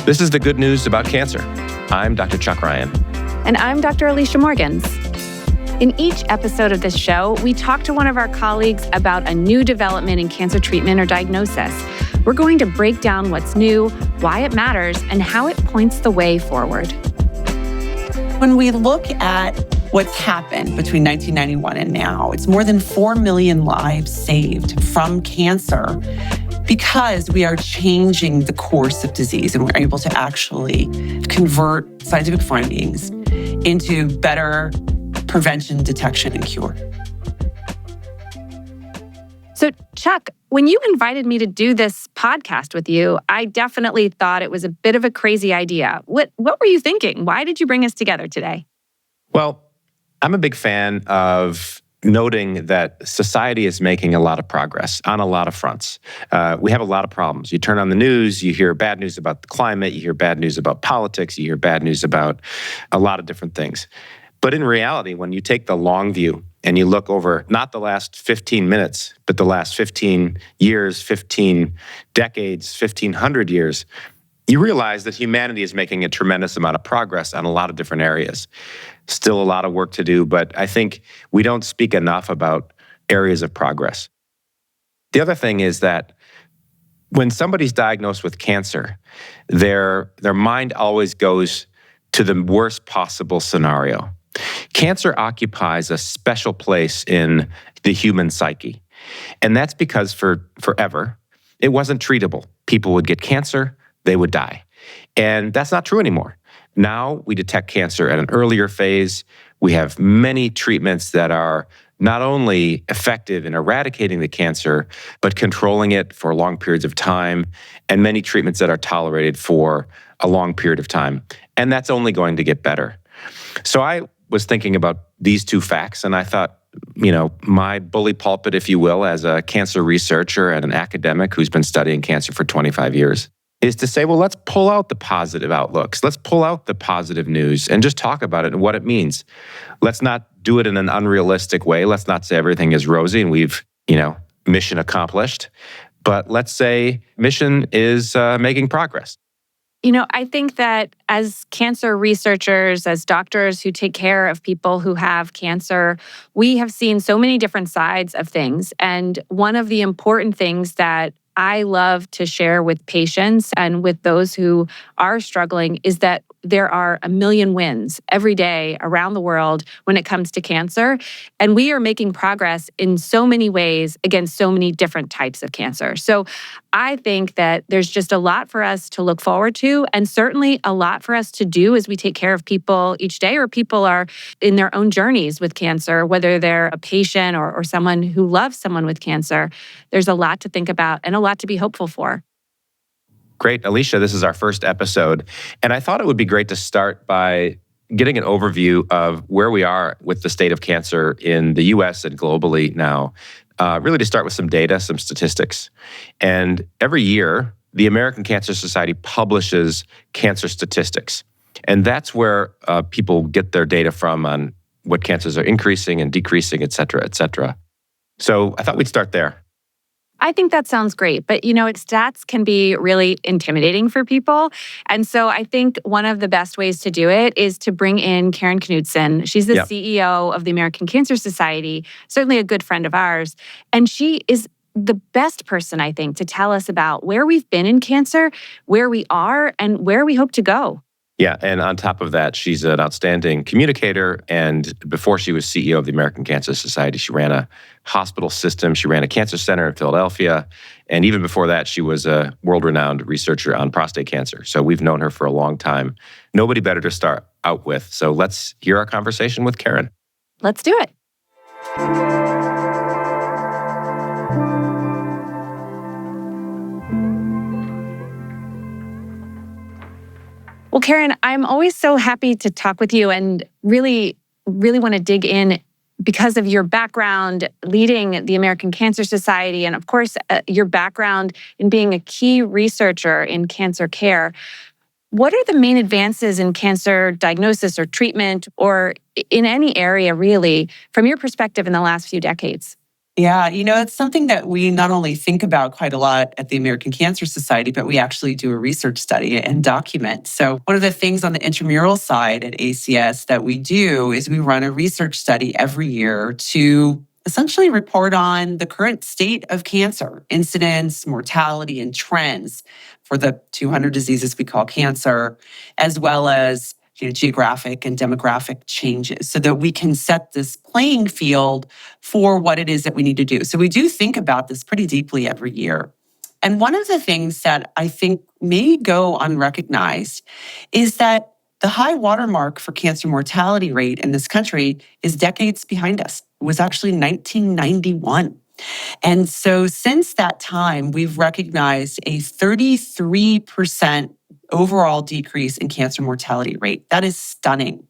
This is the good news about cancer. I'm Dr. Chuck Ryan. And I'm Dr. Alicia Morgans. In each episode of this show, we talk to one of our colleagues about a new development in cancer treatment or diagnosis. We're going to break down what's new, why it matters, and how it points the way forward. When we look at what's happened between 1991 and now, it's more than 4 million lives saved from cancer because we are changing the course of disease and we're able to actually convert scientific findings into better prevention, detection, and cure. So, Chuck, when you invited me to do this podcast with you, I definitely thought it was a bit of a crazy idea. What were you thinking? Why did you bring us together today? Well, I'm a big fan of noting that society is making a lot of progress on a lot of fronts. We have a lot of problems. You turn on the news, you hear bad news about the climate, you hear bad news about politics, you hear bad news about a lot of different things. But in reality, when you take the long view and you look over not the last 15 minutes, but the last 15 years, 15 decades, 1,500 years, you realize that humanity is making a tremendous amount of progress on a lot of different areas. Still a lot of work to do, but I think we don't speak enough about areas of progress. The other thing is that when somebody's diagnosed with cancer, their mind always goes to the worst possible scenario. Cancer occupies a special place in the human psyche. And that's because for forever, it wasn't treatable. People would get cancer, they would die. And that's not true anymore. Now we detect cancer at an earlier phase. We have many treatments that are not only effective in eradicating the cancer, but controlling it for long periods of time, and many treatments that are tolerated for a long period of time. And that's only going to get better. So I was thinking about these two facts, and I thought, my bully pulpit, if you will, as a cancer researcher and an academic who's been studying cancer for 25 years, is to say, well, let's pull out the positive outlooks. Let's pull out the positive news and just talk about it and what it means. Let's not do it in an unrealistic way. Let's not say everything is rosy and we've, mission accomplished. But let's say mission is making progress. I think that as cancer researchers, as doctors who take care of people who have cancer, we have seen so many different sides of things. And one of the important things that I love to share with patients and with those who are struggling is that there are a million wins every day around the world when it comes to cancer. And we are making progress in so many ways against so many different types of cancer. So I think that there's just a lot for us to look forward to, and certainly a lot for us to do as we take care of people each day, or people are in their own journeys with cancer, whether they're a patient or someone who loves someone with cancer. There's a lot to think about and a lot to be hopeful for. Great. Alicia, this is our first episode. And I thought it would be great to start by getting an overview of where we are with the state of cancer in the US and globally now. Really to start with some data, some statistics. And every year, the American Cancer Society publishes cancer statistics. And that's where people get their data from on what cancers are increasing and decreasing, et cetera, et cetera. So I thought we'd start there. I think that sounds great. But, stats can be really intimidating for people. And so I think one of the best ways to do it is to bring in Karen Knudsen. She's the CEO of the American Cancer Society, certainly a good friend of ours. And she is the best person, I think, to tell us about where we've been in cancer, where we are, and where we hope to go. Yeah, and on top of that, she's an outstanding communicator. And before she was CEO of the American Cancer Society, she ran a hospital system. She ran a cancer center in Philadelphia. And even before that, she was a world-renowned researcher on prostate cancer. So we've known her for a long time. Nobody better to start out with. So let's hear our conversation with Karen. Let's do it. Well, Karen, I'm always so happy to talk with you and really want to dig in because of your background leading the American Cancer Society and, of course, your background in being a key researcher in cancer care. What are the main advances in cancer diagnosis or treatment or in any area, really, from your perspective in the last few decades? Yeah, it's something that we not only think about quite a lot at the American Cancer Society, but we actually do a research study and document. So, one of the things on the intramural side at ACS that we do is we run a research study every year to essentially report on the current state of cancer, incidence, mortality, and trends for the 200 diseases we call cancer, as well as geographic and demographic changes so that we can set this playing field for what it is that we need to do. So we do think about this pretty deeply every year. And one of the things that I think may go unrecognized is that the high watermark for cancer mortality rate in this country is decades behind us. It was actually 1991. And so since that time, we've recognized a 33% overall decrease in cancer mortality rate. That is stunning.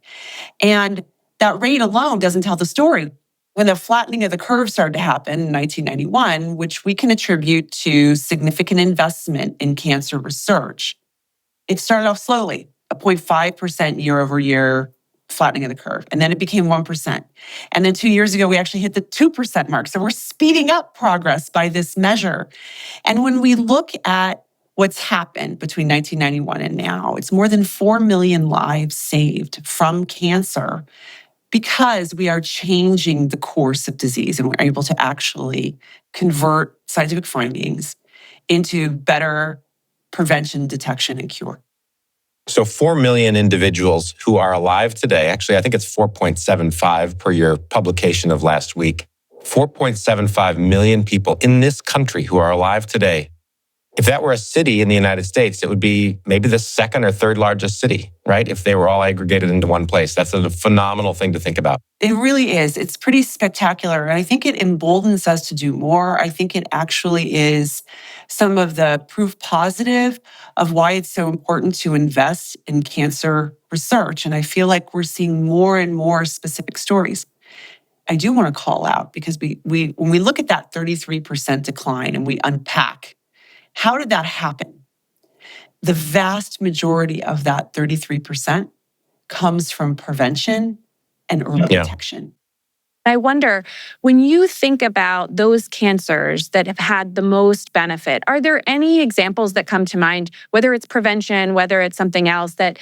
And that rate alone doesn't tell the story. When the flattening of the curve started to happen in 1991, which we can attribute to significant investment in cancer research, it started off slowly, a 0.5% year over year flattening of the curve. And then it became 1%. And then 2 years ago, we actually hit the 2% mark. So we're speeding up progress by this measure. And when we look at what's happened between 1991 and now, it's more than 4 million lives saved from cancer because we are changing the course of disease and we're able to actually convert scientific findings into better prevention, detection, and cure. So 4 million individuals who are alive today, actually, I think it's 4.75 per your publication of last week, 4.75 million people in this country who are alive today. If that were a city in the United States, it would be maybe the second or third largest city, right? If they were all aggregated into one place. That's a phenomenal thing to think about. It really is. It's pretty spectacular. And I think it emboldens us to do more. I think it actually is some of the proof positive of why it's so important to invest in cancer research. And I feel like we're seeing more and more specific stories. I do want to call out because we when we look at that 33% decline and we unpack, how did that happen? The vast majority of that 33% comes from prevention and early detection. I wonder, when you think about those cancers that have had the most benefit, are there any examples that come to mind, whether it's prevention, whether it's something else that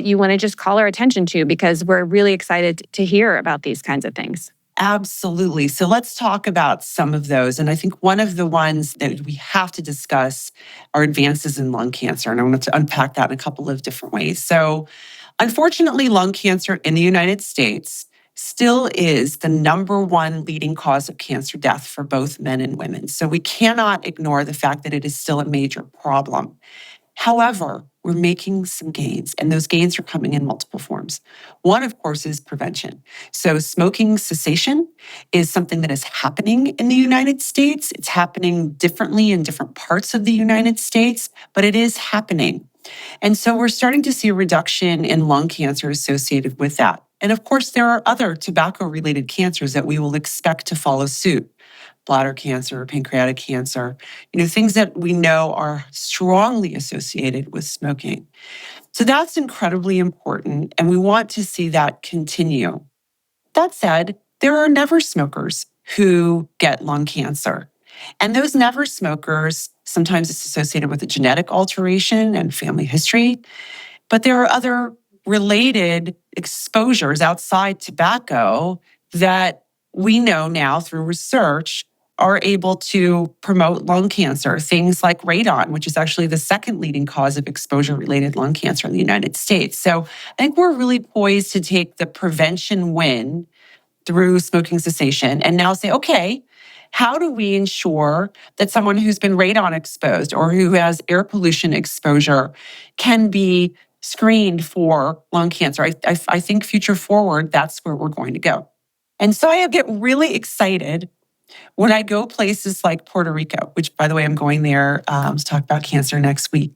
you want to just call our attention to, because we're really excited to hear about these kinds of things? Absolutely. So let's talk about some of those. And I think one of the ones that we have to discuss are advances in lung cancer. And I want to unpack that in a couple of different ways. So unfortunately, lung cancer in the United States still is the number one leading cause of cancer death for both men and women. So we cannot ignore the fact that it is still a major problem. However, we're making some gains, and those gains are coming in multiple forms. One, of course, is prevention. So smoking cessation is something that is happening in the United States. It's happening differently in different parts of the United States, but it is happening. And so we're starting to see a reduction in lung cancer associated with that. And of course, there are other tobacco-related cancers that we will expect to follow suit. Bladder cancer, pancreatic cancer, things that we know are strongly associated with smoking. So that's incredibly important, and we want to see that continue. That said, there are never smokers who get lung cancer. And those never smokers, sometimes it's associated with a genetic alteration and family history, but there are other related exposures outside tobacco that we know now through research are able to promote lung cancer. Things like radon, which is actually the second leading cause of exposure-related lung cancer in the United States. So I think we're really poised to take the prevention win through smoking cessation and now say, okay, how do we ensure that someone who's been radon exposed or who has air pollution exposure can be screened for lung cancer? I think future forward, that's where we're going to go. And so I get really excited when I go places like Puerto Rico, which, by the way, I'm going there to talk about cancer next week.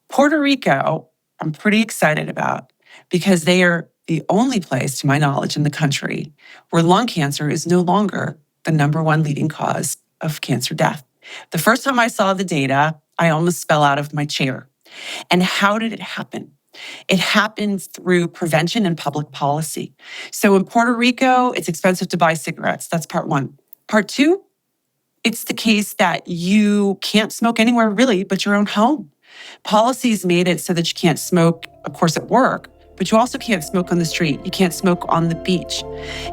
Puerto Rico, I'm pretty excited about because they are the only place, to my knowledge, in the country where lung cancer is no longer the number one leading cause of cancer death. The first time I saw the data, I almost fell out of my chair. And how did it happen? It happened through prevention and public policy. So in Puerto Rico, it's expensive to buy cigarettes. That's part one. Part two, It's the case that you can't smoke anywhere really but your own home. Policies made it so that you can't smoke, of course, at work, but you also can't smoke on the street. You can't smoke on the beach.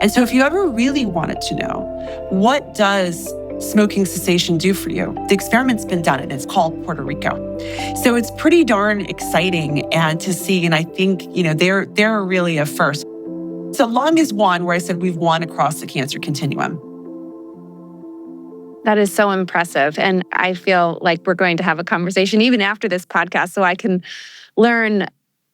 And so if you ever really wanted to know, what does smoking cessation do for you? The experiment's been done and it's called Puerto Rico. So it's pretty darn exciting and to see. And I think, they're really a first. So lung is one where I said we've won across the cancer continuum. That is so impressive. And I feel like we're going to have a conversation even after this podcast so I can learn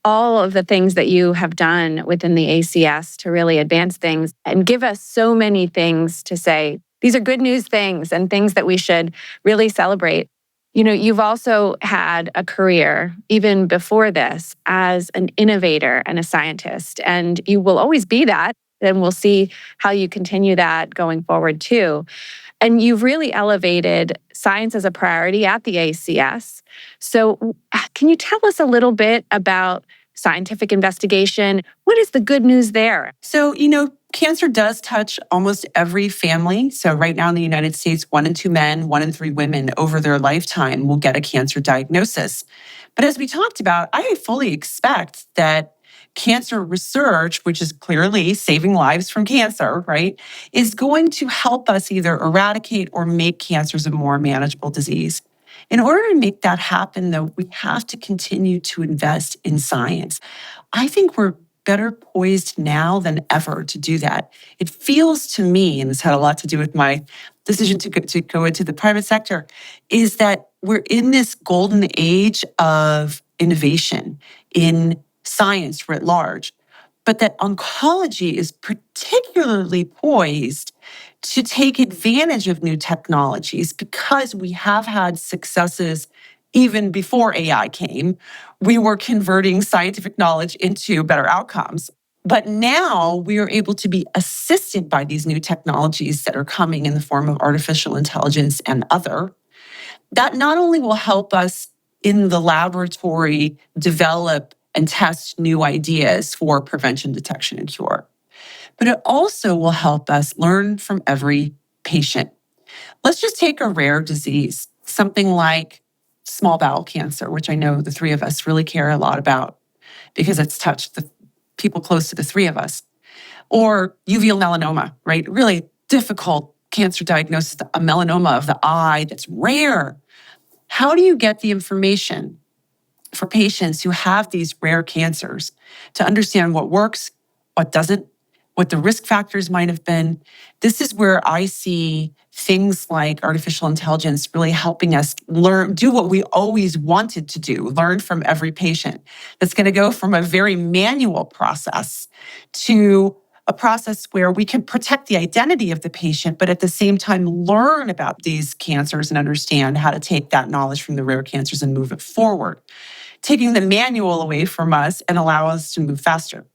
all of the things that you have done within the ACS to really advance things and give us so many things to say. These are good news things and things that we should really celebrate. You've also had a career, even before this, as an innovator and a scientist, and you will always be that. And we'll see how you continue that going forward too. And you've really elevated science as a priority at the ACS. So can you tell us a little bit about scientific investigation? What is the good news there? So, cancer does touch almost every family. So right now in the United States, 1 in 2 men, 1 in 3 women over their lifetime will get a cancer diagnosis. But as we talked about, I fully expect that cancer research, which is clearly saving lives from cancer, right, is going to help us either eradicate or make cancers a more manageable disease. In order to make that happen, though, we have to continue to invest in science. I think we're better poised now than ever to do that. It feels to me, and this had a lot to do with my decision to go into the private sector, is that we're in this golden age of innovation in science writ large, but that oncology is particularly poised to take advantage of new technologies because we have had successes even before AI came. We were converting scientific knowledge into better outcomes. But now we are able to be assisted by these new technologies that are coming in the form of artificial intelligence and other. That not only will help us in the laboratory develop and test new ideas for prevention, detection, and cure, but it also will help us learn from every patient. Let's just take a rare disease, something like small bowel cancer, which I know the 3 of us really care a lot about because it's touched the people close to the 3 of us. Or uveal melanoma, right? Really difficult cancer diagnosis, a melanoma of the eye that's rare. How do you get the information for patients who have these rare cancers to understand what works, what doesn't, what the risk factors might have been? This is where I see things like artificial intelligence really helping us do what we always wanted to do, learn from every patient. That's going to go from a very manual process to a process where we can protect the identity of the patient, but at the same time learn about these cancers and understand how to take that knowledge from the rare cancers and move it forward, taking the manual away from us and allow us to move faster.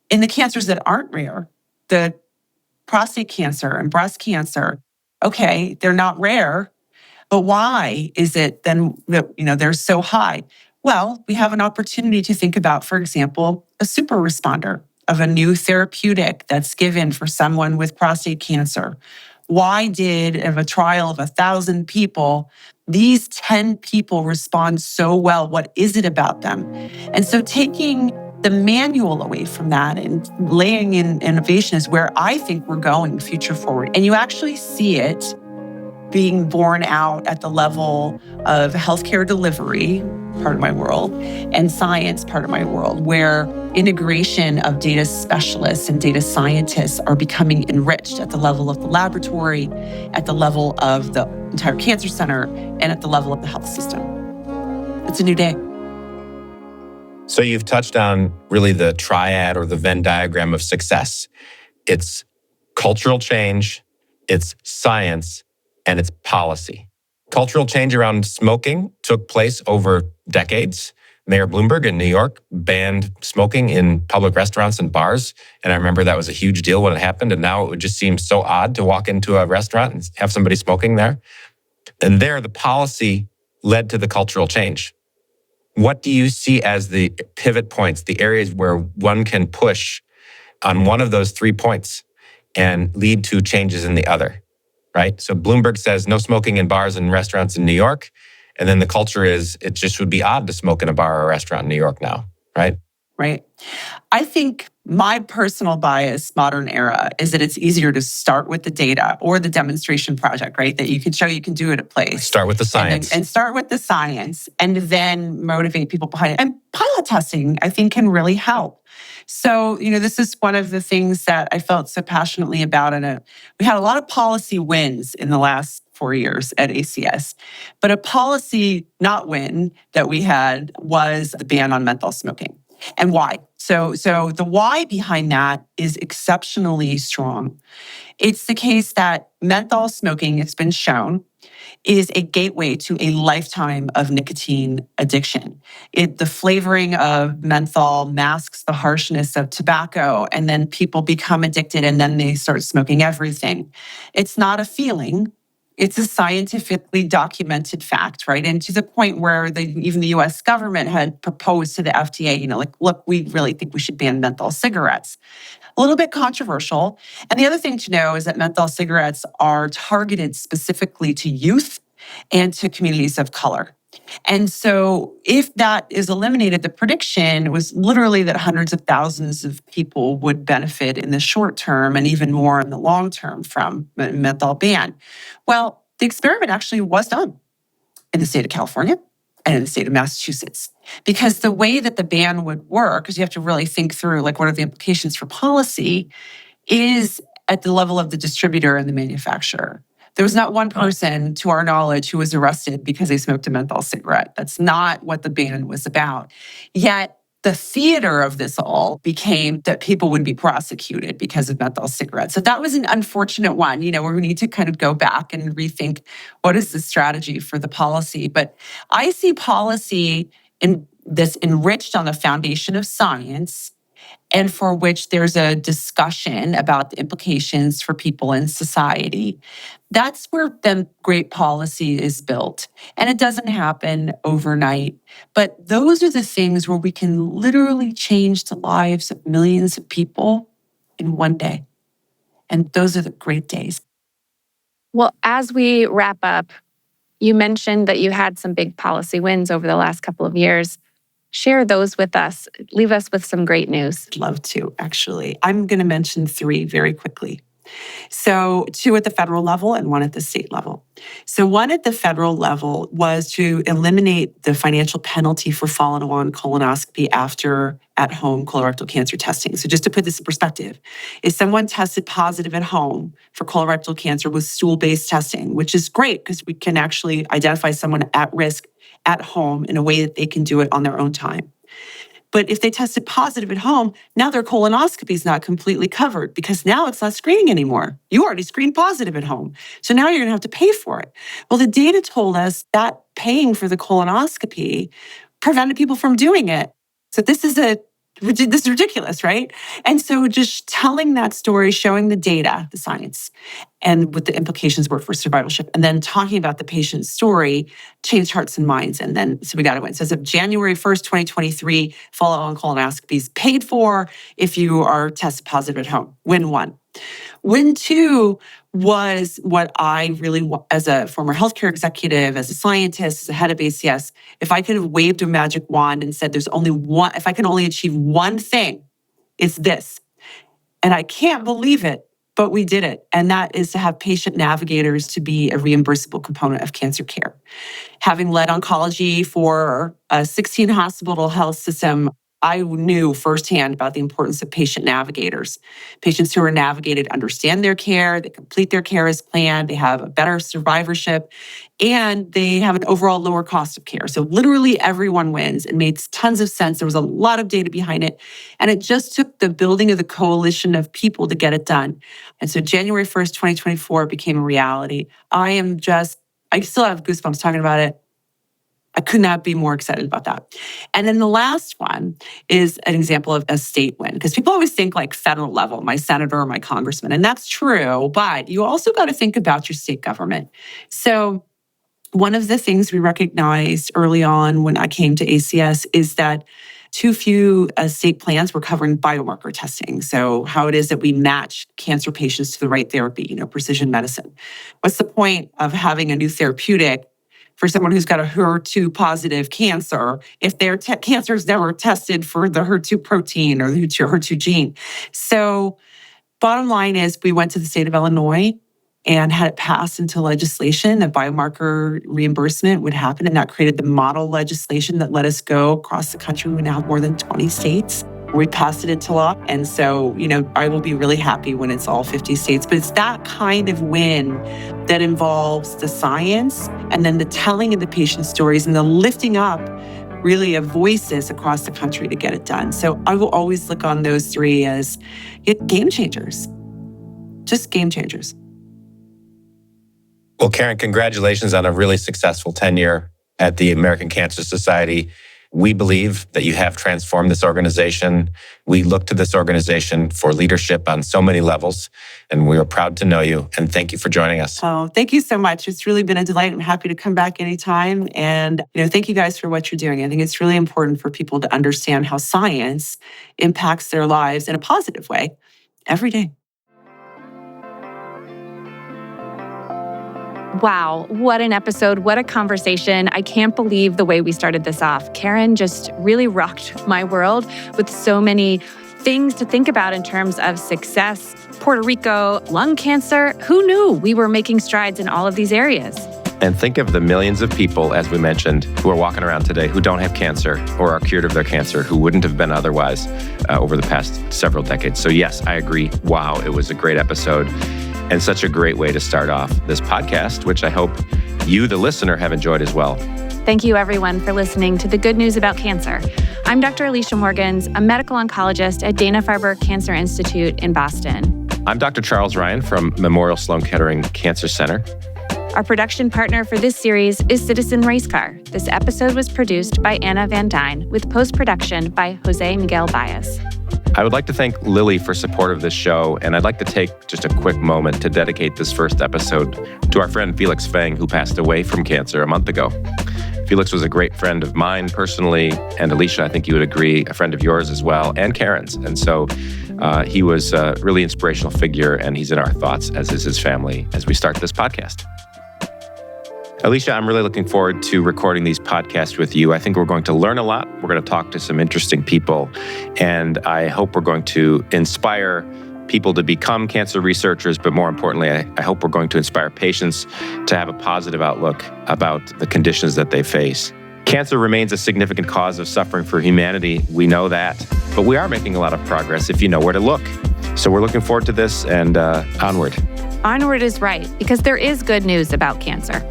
In the cancers that aren't rare, the prostate cancer and breast cancer, okay, they're not rare, but why is it then that they're so high? Well, we have an opportunity to think about, for example, a super responder of a new therapeutic that's given for someone with prostate cancer. Why did, of a trial of 1,000 people, these 10 people respond so well? What is it about them? And so taking the manual away from that and laying in innovation is where I think we're going future forward. And you actually see it being borne out at the level of healthcare delivery, part of my world, and science, part of my world, where integration of data specialists and data scientists are becoming enriched at the level of the laboratory, at the level of the entire cancer center, and at the level of the health system. It's a new day. So you've touched on really the triad or the Venn diagram of success. It's cultural change, it's science, and it's policy. Cultural change around smoking took place over decades. Mayor Bloomberg in New York banned smoking in public restaurants and bars. And I remember that was a huge deal when it happened. And now it would just seem so odd to walk into a restaurant and have somebody smoking there. And there, the policy led to the cultural change. What do you see as the pivot points, the areas where one can push on one of those 3 points and lead to changes in the other? right? So Bloomberg says no smoking in bars and restaurants in New York. And then the culture is it just would be odd to smoke in a bar or a restaurant in New York now, right? Right. I think my personal bias, modern era, is that it's easier to start with the data or the demonstration project, right? That you can show you can do it at place. Start with the science. And start with the science and then motivate people behind it. And pilot testing, I think, can really help. So, this is one of the things that I felt so passionately about. And we had a lot of policy wins in the last 4 years at ACS. But a policy not win that we had was the ban on menthol smoking. And why? So the why behind that is exceptionally strong. It's the case that menthol smoking, it's been shown, is a gateway to a lifetime of nicotine addiction. The flavoring of menthol masks the harshness of tobacco, and then people become addicted and then they start smoking everything. It's not a feeling. It's a scientifically documented fact, right? And to the point where even the US government had proposed to the FDA, look, we really think we should ban menthol cigarettes. A little bit controversial. And the other thing to know is that menthol cigarettes are targeted specifically to youth and to communities of color. And so if that is eliminated, the prediction was literally that hundreds of thousands of people would benefit in the short term and even more in the long term from a menthol ban. Well, the experiment actually was done in the state of California and in the state of Massachusetts. Because the way that the ban would work, because you have to really think through, what are the implications for policy, is at the level of the distributor and the manufacturer. There was not one person, to our knowledge, who was arrested because they smoked a menthol cigarette. That's not what the ban was about. Yet, the theater of this all became that people would be prosecuted because of menthol cigarettes. So that was an unfortunate one, where we need to kind of go back and rethink what is the strategy for the policy. But I see policy in this enriched on the foundation of science, and for which there's a discussion about the implications for people in society. That's where then great policy is built. And it doesn't happen overnight. But those are the things where we can literally change the lives of millions of people in one day. And those are the great days. Well, as we wrap up, you mentioned that you had some big policy wins over the last couple of years. Share those with us. Leave us with some great news. I'd love to, actually. I'm going to mention 3 very quickly. So 2 at the federal level and 1 at the state level. So 1 at the federal level was to eliminate the financial penalty for follow-on colonoscopy after at-home colorectal cancer testing. So just to put this in perspective, if someone tested positive at home for colorectal cancer with stool-based testing, which is great because we can actually identify someone at risk at home in a way that they can do it on their own time. But if they tested positive at home, now their colonoscopy is not completely covered because now it's not screening anymore. You already screened positive at home. So now you're going to have to pay for it. Well, the data told us that paying for the colonoscopy prevented people from doing it. So this is ridiculous, right? And so just telling that story, showing the data, the science, and what the implications were for survivorship, and then talking about the patient's story changed hearts and minds. And then, so we got to win. So as of January 1st, 2023, follow-on colonoscopies paid for if you are tested positive at home. Win 1. Win 2 was what I really, as a former healthcare executive, as a scientist, as a head of ACS, if I could have waved a magic wand and said, there's only one, if I can only achieve one thing, it's this. And I can't believe it, but we did it. And that is to have patient navigators to be a reimbursable component of cancer care. Having led oncology for a 16-hospital health system, I knew firsthand about the importance of patient navigators. Patients who are navigated understand their care, they complete their care as planned, they have a better survivorship, and they have an overall lower cost of care. So literally everyone wins. It made tons of sense. There was a lot of data behind it. And it just took the building of the coalition of people to get it done. And so January 1st, 2024 became a reality. I still have goosebumps talking about it. I could not be more excited about that. And then the last one is an example of a state win, because people always think like federal level, my senator or my congressman, and that's true, but you also got to think about your state government. So one of the things we recognized early on when I came to ACS is that too few state plans were covering biomarker testing. So how it is that we match cancer patients to the right therapy, precision medicine. What's the point of having a new therapeutic for someone who's got a HER2 positive cancer if their cancer is never tested for the HER2 protein or the HER2 gene? So bottom line is we went to the state of Illinois and had it passed into legislation that biomarker reimbursement would happen. And that created the model legislation that let us go across the country. We now have more than 20 states. We passed it into law. And so, I will be really happy when it's all 50 states. But it's that kind of win that involves the science and then the telling of the patient stories and the lifting up really of voices across the country to get it done. So I will always look on those three as game changers, just game changers. Well, Karen, congratulations on a really successful tenure at the American Cancer Society. We believe that you have transformed this organization. We look to this organization for leadership on so many levels, and we are proud to know you. And thank you for joining us. Oh, thank you so much. It's really been a delight. I'm happy to come back anytime. And thank you guys for what you're doing. I think it's really important for people to understand how science impacts their lives in a positive way every day. Wow, what an episode, what a conversation. I can't believe the way we started this off. Karen just really rocked my world with so many things to think about in terms of success. Puerto Rico, lung cancer. Who knew we were making strides in all of these areas? And think of the millions of people, as we mentioned, who are walking around today who don't have cancer or are cured of their cancer, who wouldn't have been otherwise over the past several decades. So yes, I agree. Wow, it was a great episode. And such a great way to start off this podcast, which I hope you, the listener, have enjoyed as well. Thank you, everyone, for listening to The Good News About Cancer. I'm Dr. Alicia Morgans, a medical oncologist at Dana-Farber Cancer Institute in Boston. I'm Dr. Charles Ryan from Memorial Sloan Kettering Cancer Center. Our production partner for this series is Citizen Racecar. This episode was produced by Anna Van Dyne with post-production by Jose Miguel Baez. I would like to thank Lily for support of this show, and I'd like to take just a quick moment to dedicate this first episode to our friend Felix Feng, who passed away from cancer a month ago. Felix was a great friend of mine personally, and Alicia, I think you would agree, a friend of yours as well, and Karen's. And so he was a really inspirational figure, and he's in our thoughts, as is his family, as we start this podcast. Alicia, I'm really looking forward to recording these podcasts with you. I think we're going to learn a lot. We're going to talk to some interesting people. And I hope we're going to inspire people to become cancer researchers. But more importantly, I hope we're going to inspire patients to have a positive outlook about the conditions that they face. Cancer remains a significant cause of suffering for humanity. We know that. But we are making a lot of progress if you know where to look. So we're looking forward to this, and onward. Onward is right, because there is good news about cancer.